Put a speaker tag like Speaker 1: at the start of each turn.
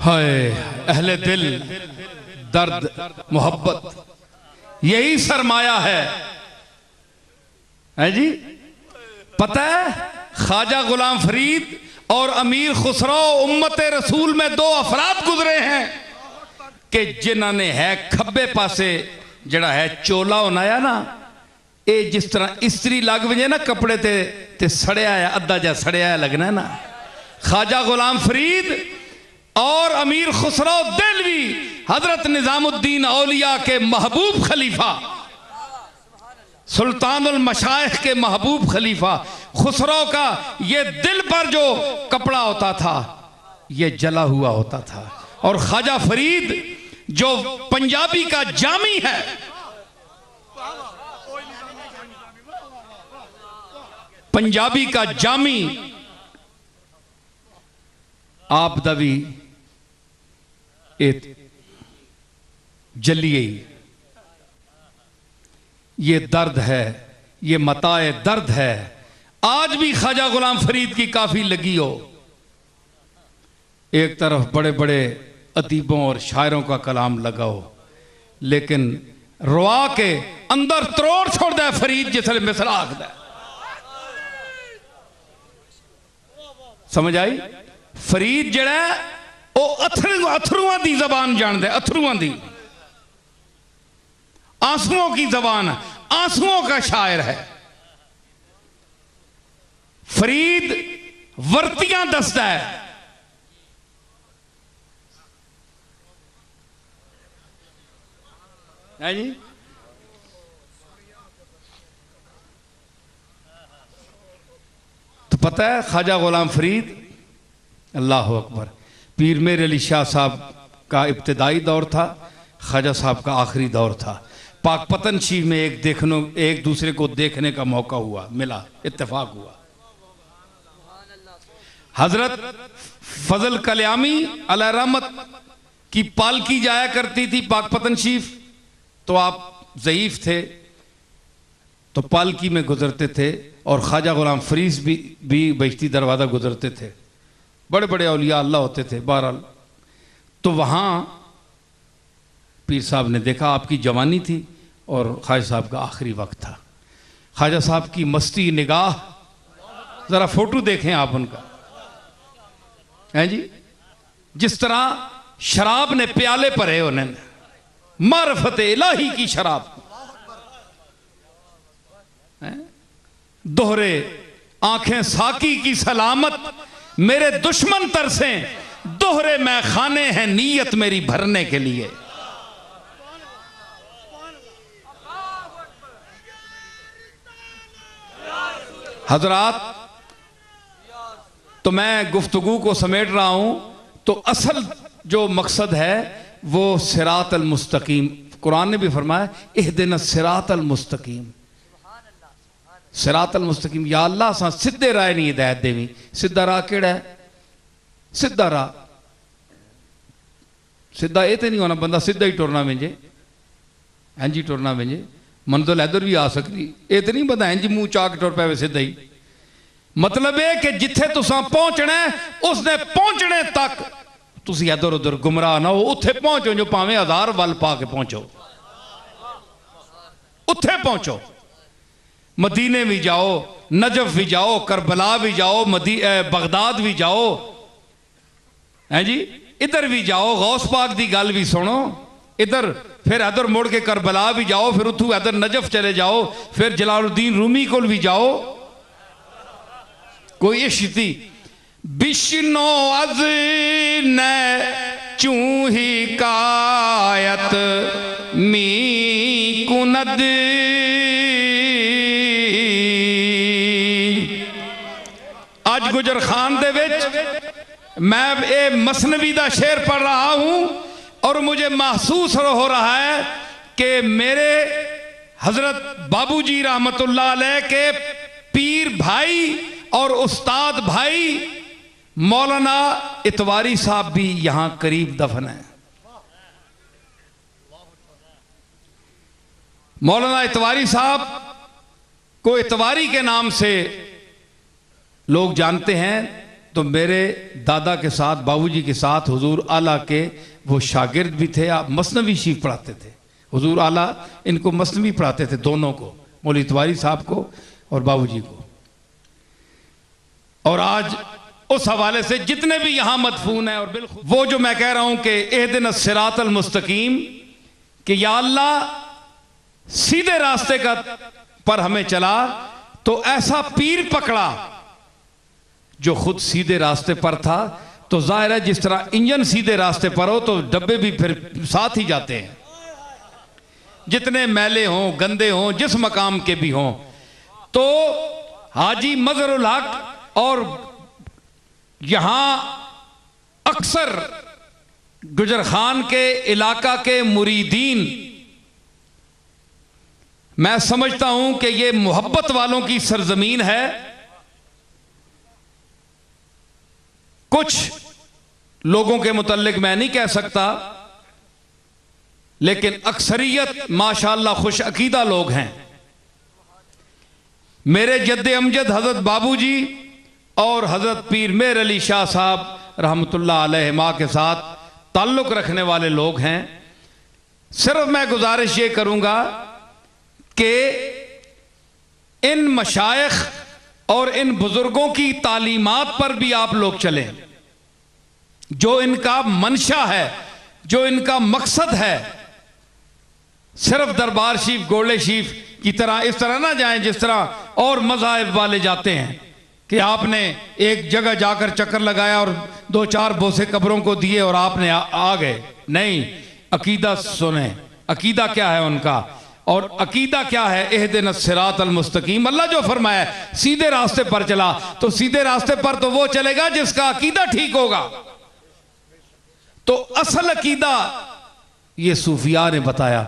Speaker 1: हाय अहले दिल, दर्द मोहब्बत यही सरमाया है जी। पता है ख्वाजा गुलाम फरीद और अमीर खुसरो उम्मत रसूल में दो अफराद गुजरे हैं कि जिन्होंने है खब्बे पासे जड़ा है चोला होना है ना, ये जिस तरह इस्त्री लग वजे ना कपड़े ते सड़िया है, अद्धा जा सड़िया है लगना है ना। ख्वाजा गुलाम फरीद और अमीर खुसरो दिलवी हजरत निजामुद्दीन औलिया के महबूब खलीफा, सुल्तानुल मशाइख के महबूब खलीफा खुसरो का ये दिल पर जो कपड़ा होता था ये जला हुआ होता था, और ख्वाजा फरीद जो पंजाबी का जामी है, पंजाबी का जामी आप दवी जलिए, ये दर्द है, ये मताए दर्द है। आज भी ख्वाजा गुलाम फरीद की काफी लगी हो, एक तरफ बड़े बड़े अदीबों और शायरों का कलाम लगाओ, लेकिन रुआ के अंदर त्रोड़ छोड़ दे फरीद जिसले मिसरा आखदा। समझ आई? फरीद जड़ा वो अथरुआं की जबान जानता है, अथरुआं की, आंसुओं की जबान, आंसुओं का शायर है। फरीद वर्तियां दसदा है जी। तो पता है ख्वाजा गुलाम फरीद, अल्लाह अकबर, पीर मेर अली शाह साहब का इब्तदाई दौर था, ख्वाजा साहब का आखिरी दौर था। पाकपतन शीफ में एक दूसरे को देखने का मौका हुआ, मिला, इत्तेफाक हुआ। हजरत फजल कल्यामी अलैहि रहमत की पालकी जाया करती थी पाकपतन शीफ, तो आप ज़ईफ थे तो पालकी में गुजरते थे, और ख्वाजा गुलाम फरीद भी बहिश्ती दरवाज़ा गुजरते थे। बड़े बड़े औलिया अल्लाह होते थे। बहरहाल तो वहाँ पीर साहब ने देखा, आपकी जवानी थी और ख्वाजा साहब का आखिरी वक्त था। ख्वाजा साहब की मस्ती निगाह, ज़रा फोटो देखें आप उनका, हैं जी, जिस तरह शराब ने प्याले भरे उन्होंने, मारफत इलाही की शराब, दोहरे आंखें साकी की सलामत, मेरे दुश्मन तरसे, दोहरे मैं खाने हैं नीयत मेरी भरने के लिए। हजरात, तो मैं गुफ्तगू को समेट रहा हूं, तो असल जो मकसद है वो सिरात अल मुस्तकीम, कुरान ने भी फरमाया इहदिना सिरात अल मुस्तकीम, सिरात अल मुस्तकीम, या अल्लाह सा सीधे राह नहीं हिदायत देवी। सीधा राह केड़ा है? सीधा राह, सीधा ये तो नहीं होना बंदा सीधा ही टुरना वेंजे, इंज टुरना वेंजे, मंजिल इधर भी आ सकती, ये तो नहीं बंदा इंज मुंह चाक टुर पावे सीधा ही। मतलब है कि जिथे तुसा पहुंचना है उसने पहुंचने तक तुसी इधर उधर गुमराह ना हो, उत्थे पहुंचो जो भावें 1000 वल पा के पहुंचो, उत्थे पहुंचो। मदीने भी जाओ, नजफ भी जाओ, करबला भी जाओ, बगदाद भी जाओ, हैं जी, इधर भी जाओ, गौस पाक की गल भी सुनो, इधर फिर इधर मुड़ के करबला भी जाओ, फिर उतू इधर नजफ चले जाओ, फिर जलालुद्दीन रूमी को भी जाओ। कोई इश्ती बिश्नो अज न चूही कायत मी कुनद, आज गुजर खान दे विच मैं ये मसनवी का शेर पढ़ रहा हूं और मुझे महसूस हो रहा है कि मेरे हजरत बाबूजी रहमतुल्लाह अलैह के पीर भाई और उस्ताद भाई मौलाना इतवारी साहब भी यहां करीब दफन है। मौलाना इतवारी साहब को इतवारी के नाम से लोग जानते हैं, तो मेरे दादा के साथ, बाबूजी के साथ हुजूर आला के वो शागिर्द भी थे। आप मसनवी शरीफ पढ़ाते थे। हुजूर आला इनको मसनवी पढ़ाते थे, दोनों को, मौलवी इतवारी साहब को और बाबूजी को। और आज उस हवाले से जितने भी यहां मदफून है, और बिल्कुल वो जो मैं कह रहा हूं कि इहदिनस सिरातल मुस्तकीम, कि या अल्लाह सीधे रास्ते का पर हमें चला, तो ऐसा पीर पकड़ा जो खुद सीधे रास्ते पर था। तो जाहिर है जिस तरह इंजन सीधे रास्ते पर हो तो डब्बे भी फिर साथ ही जाते हैं, जितने मैले हों, गंदे हों, जिस मकाम के भी हों। तो हाजी मजहरुल हक और यहां अक्सर गुजर खान के इलाका के मुरीदीन, मैं समझता हूं कि ये मोहब्बत वालों की सरजमीन है। कुछ लोगों के मुतल्लिक मैं नहीं कह सकता, लेकिन अक्सरियत माशाअल्लाह खुश अकीदा लोग हैं। मेरे जद्दे अमजद हजरत बाबूजी और हजरत पीर मेर अली शाह साहब रहमतुल्लाह अलैहिमा के साथ ताल्लुक रखने वाले लोग हैं। सिर्फ मैं गुजारिश ये करूंगा कि इन मशाइख और इन बुजुर्गों की तालीमात पर भी आप लोग चलें। जो इनका मंशा है, जो इनका मकसद है, सिर्फ दरबार शरीफ, गोले शरीफ की तरह इस तरह ना जाएं जिस तरह और मज़ाहिब वाले जाते हैं कि आपने एक जगह जाकर चक्कर लगाया और 2-4 बोसे कब्रों को दिए और आपने आ गए। नहीं, अकीदा सुने, अकीदा क्या है उनका, और अकीदा क्या है, इहदिनस सिरातल मुस्तकीम। अल्लाह जो फरमाया सीधे रास्ते पर चला, तो सीधे रास्ते पर तो वो चलेगा जिसका अकीदा ठीक होगा। तो असल अकीदा ये सूफिया ने बताया।